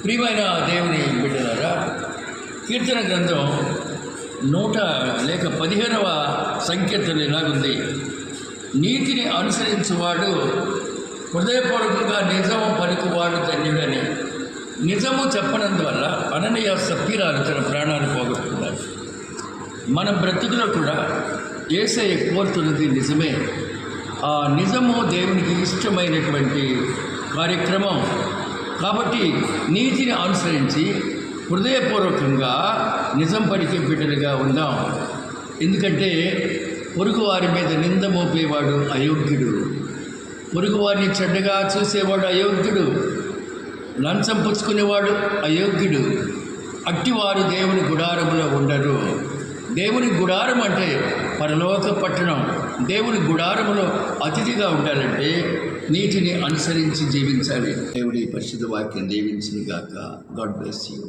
ప్రియమైన దేవుని బిడ్డలారా, కీర్తన గ్రంథం 15వ సంకీర్తన ఇలాగుంది: నీతిని అనుసరించువాడు హృదయపూర్వకంగా నిజము పలుకువాడు ధన్యుడని. నిజము చెప్పనందువల్ల అననీయ సప్పీరాలు తన ప్రాణాలు పోగొట్టుకున్నారు. మన బ్రతుకులో కూడా యేసయ్య కోరుతున్నది నిజమే. ఆ నిజము దేవునికి ఇష్టమైనటువంటి కార్యక్రమం. కాబట్టి నీతిని అనుసరించి హృదయపూర్వకంగా నిజం పలికే బిడ్డలుగా ఉందాం. ఎందుకంటే పొరుగువారి మీద నింద మోపేవాడు అయోగ్యుడు, పొరుగువారిని చెడ్డగా చూసేవాడు అయోగ్యుడు, లంచం పుచ్చుకునేవాడు అయోగ్యుడు. అట్టివారు దేవుని గుడారములో ఉండరు. దేవుని గుడారం అంటే పరలోక పట్టణం. దేవుని గుడారములో అతిథిగా ఉండాలంటే నీతిని అనుసరించి జీవించాలి. దేవుడి పరిశుద్ధ వాక్యం దీవించును గాక. God bless you.